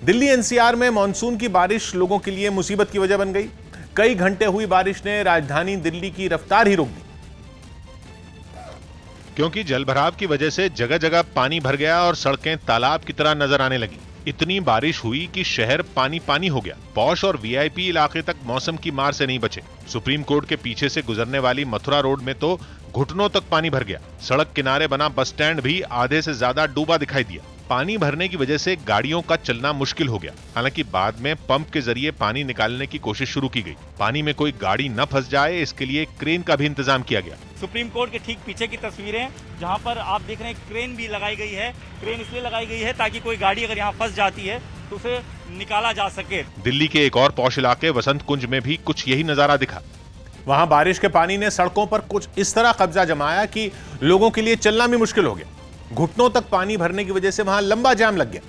Delhi NCR में monsoon की बारिश लोगों के लिए मुसीबत की वजह बन गई। कई घंटे हुई बारिश ने राजधानी दिल्ली की रफ्तार ही रोक दी, क्योंकि जलभराव की वजह से जगह जगह पानी भर गया और सड़कें तालाब की तरह नजर आने लगी। इतनी बारिश हुई कि शहर पानी पानी हो गया। पॉश और वीआईपी इलाके तक मौसम की मार से नहीं बचे। सुप्रीम कोर्ट के पीछे से गुजरने वाली मथुरा रोड में तो घुटनों तक पानी भर गया। सड़क किनारे बना बस स्टैंड भी आधे से ज्यादा डूबा दिखाई दिया। पानी भरने की वजह से गाड़ियों का चलना मुश्किल हो गया। हालांकि बाद में पंप के जरिए पानी निकालने की कोशिश शुरू की गई। पानी में कोई गाड़ी न फंस जाए, इसके लिए क्रेन का भी इंतजाम किया गया। सुप्रीम कोर्ट के ठीक पीछे की तस्वीरें, जहां पर आप देख रहे हैं क्रेन भी लगाई गई है। क्रेन इसलिए लगाई गई है ताकि कोई गाड़ी अगर यहां फंस जाती है तो उसे निकाला जा सके। दिल्ली के एक और पॉश इलाके वसंत कुंज में भी कुछ यही नजारा दिखा। वहां बारिश के पानी ने सड़कों पर कुछ इस तरह कब्जा जमाया कि लोगों के लिए चलना भी मुश्किल हो गया। घुटनों तक पानी भरने की वजह से वहां लंबा जाम लग गया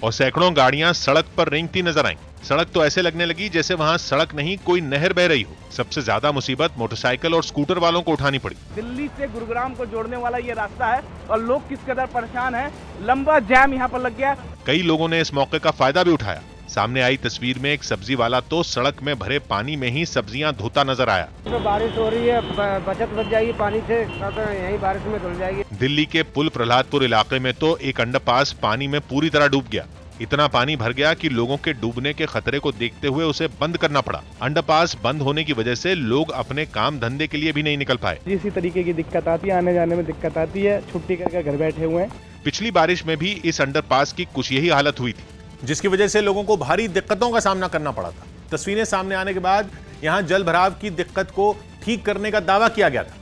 और सैकड़ों गाड़ियां सड़क पर रेंगती नजर आईं। सड़क तो ऐसे लगने लगी जैसे वहां सड़क नहीं कोई नहर बह रही हो। सबसे ज्यादा मुसीबत मोटरसाइकिल और स्कूटर वालों को उठानी पड़ी। दिल्ली से गुरुग्राम को जोड़ने वाला ये रास्ता है और लोग किस कदर परेशान हैं। लंबा जाम यहाँ पर लग गया। कई लोगों ने इस मौके का फायदा भी उठाया। सामने आई तस्वीर में एक सब्जी वाला तो सड़क में भरे पानी में ही सब्जियां धोता नजर आया। तो बारिश हो रही है, बचत बच जाएगी पानी से, तो यही बारिश में धुल जाएगी। दिल्ली के पुल प्रहलादपुर इलाके में तो एक अंडरपास पानी में पूरी तरह डूब गया। इतना पानी भर गया कि लोगों के डूबने के खतरे को देखते हुए उसे बंद करना पड़ा। अंडरपास बंद होने की वजह से लोग अपने काम धंधे के लिए भी नहीं निकल पाए। इसी तरीके की दिक्कत आती है, आने जाने में दिक्कत आती है। छुट्टी करके घर बैठे हुए हैं। पिछली बारिश में भी इस अंडरपास की कुछ यही हालत हुई थी, जिसकी वजह से लोगों को भारी दिक्कतों का सामना करना पड़ा था। तस्वीरें सामने आने के बाद यहां जल भराव की दिक्कत को ठीक करने का दावा किया गया था,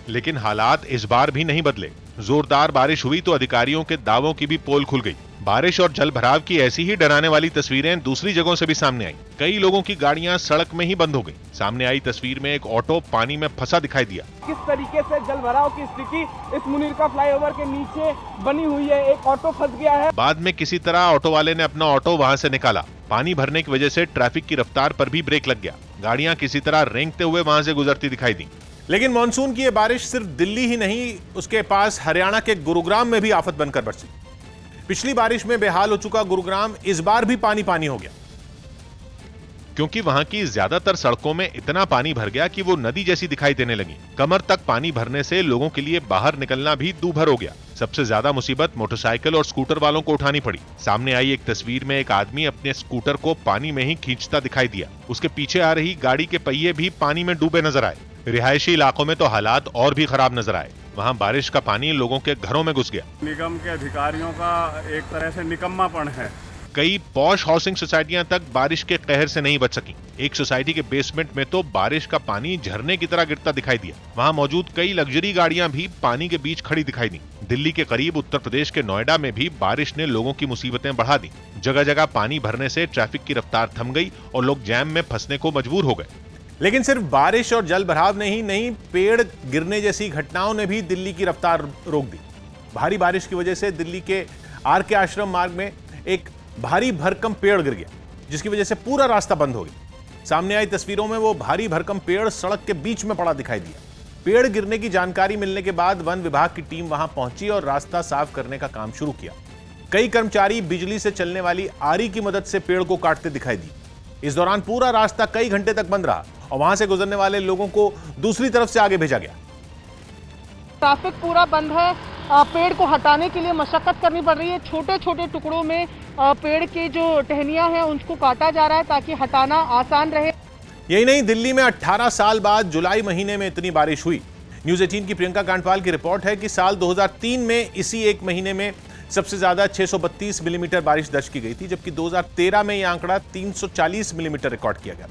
लेकिन हालात इस बार भी नहीं बदले। जोरदार बारिश हुई तो अधिकारियों के दावों की भी पोल खुल गई। बारिश और जल भराव की ऐसी ही डराने वाली तस्वीरें दूसरी जगहों से भी सामने आई। कई लोगों की गाड़ियां सड़क में ही बंद हो गई। सामने आई तस्वीर में एक ऑटो पानी में फंसा दिखाई दिया। किस तरीके से जल भराव की स्थिति इस मुनीरका फ्लाईओवर के नीचे बनी हुई है। एक ऑटो फंस गया है। बाद में किसी तरह ऑटो वाले ने अपना ऑटो वहां से निकाला। पानी भरने की वजह से ट्रैफिक की रफ्तार पर भी ब्रेक लग गया। गाड़ियां किसी तरह रेंगते हुए वहां से गुजरती दिखाई दी। लेकिन मानसून की यह बारिश सिर्फ दिल्ली ही नहीं, उसके पास हरियाणा के गुरुग्राम में भी आफत बनकर बरसी। पिछली बारिश में बेहाल हो चुका गुरुग्राम इस बार भी पानी पानी हो गया, क्योंकि वहां की ज्यादातर सड़कों में इतना पानी भर गया कि वो नदी जैसी दिखाई देने लगी। कमर तक पानी भरने से लोगों के लिए बाहर निकलना भी दूभर हो गया। सबसे ज्यादा मुसीबत मोटरसाइकिल और स्कूटर वालों को उठानी पड़ी। सामने आई एक तस्वीर में एक आदमी अपने स्कूटर को पानी में ही खींचता दिखाई दिया। उसके पीछे आ रही गाड़ी के पहिए भी पानी में डूबे नजर आए। रिहायशी इलाकों में तो हालात और भी खराब नजर आए। वहां बारिश का पानी लोगों के घरों में घुस गया। निगम के अधिकारियों का एक तरह से निकम्मापन है। कई पॉश हाउसिंग सोसाइटियां तक बारिश के कहर से नहीं बच सकी। एक सोसाइटी के बेसमेंट में तो बारिश का पानी झरने की तरह गिरता दिखाई दिया। वहां मौजूद कई लग्जरी गाड़ियां भी पानी के बीच खड़ी दिखाई दी। दिल्ली के करीब उत्तर प्रदेश के नोएडा में भी बारिश ने लोगों की मुसीबतें बढ़ा दी। जगह जगह पानी भरने से ट्रैफिक की रफ्तार थम गई और लोग जैम में फंसने को मजबूर हो गए। लेकिन सिर्फ बारिश और जल भराव ने ही नहीं, पेड़ गिरने जैसी घटनाओं ने भी दिल्ली की रफ्तार रोक दी। भारी बारिश की वजह से दिल्ली के आर.के. आश्रम मार्ग में एक भारी भरकम पेड़ गिर गया, जिसकी वजह से पूरा रास्ता बंद हो गया। सामने आई तस्वीरों में वो भारी भरकम पेड़ सड़क के बीच में पड़ा दिखाई दिया। पेड़ गिरने की जानकारी मिलने के बाद वन विभाग की टीम वहां पहुंची और रास्ता साफ करने का काम शुरू किया। कई कर्मचारी बिजली से चलने वाली आरी की मदद से पेड़ को काटते दिखाई दी। इस दौरान पूरा रास्ता कई घंटे तक बंद रहा और वहां से गुजरने वाले लोगों को दूसरी तरफ से आगे भेजा गया। ट्रैफिक पूरा बंद है। पेड़ को हटाने के लिए मशक्कत करनी पड़ रही है। छोटे छोटे टुकड़ों में पेड़ के जो टहनियां हैं उनको काटा जा रहा है ताकि हटाना आसान रहे। यही नहीं, दिल्ली में 18 साल बाद जुलाई महीने में इतनी बारिश हुई। न्यूज़ 18 की प्रियंका कांडपाल की रिपोर्ट है कि साल 2003 में इसी एक महीने में सबसे ज्यादा 632 मिलीमीटर बारिश दर्ज की गई थी, जबकि 2013 में यह आंकड़ा 340 मिलीमीटर रिकॉर्ड किया गया।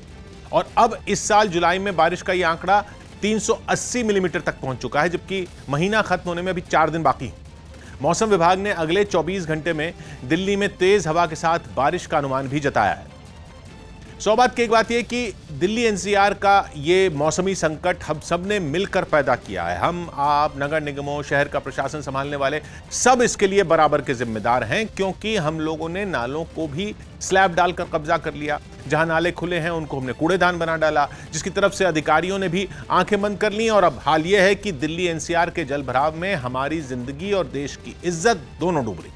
और अब इस साल जुलाई में बारिश का यह आंकड़ा 380 मिलीमीटर तक पहुंच चुका है, जबकि महीना खत्म होने में अभी 4 दिन बाकी हैं। मौसम विभाग ने अगले 24 घंटे में दिल्ली में तेज हवा के साथ बारिश का अनुमान भी जताया है। सौ बात की एक बात यह कि दिल्ली एनसीआर का ये मौसमी संकट हम सब ने मिलकर पैदा किया है। हम, आप, नगर निगमों, शहर का प्रशासन संभालने वाले सब इसके लिए बराबर के जिम्मेदार हैं, क्योंकि हम लोगों ने नालों को भी स्लैब डालकर कब्जा कर लिया। जहां नाले खुले हैं उनको हमने कूड़ेदान बना डाला, जिसकी तरफ से अधिकारियों ने भी आंखें बंद कर ली। और अब हाल यह है कि दिल्ली एनसीआर के जल भराव में हमारी जिंदगी और देश की इज्जत दोनों डूब रही।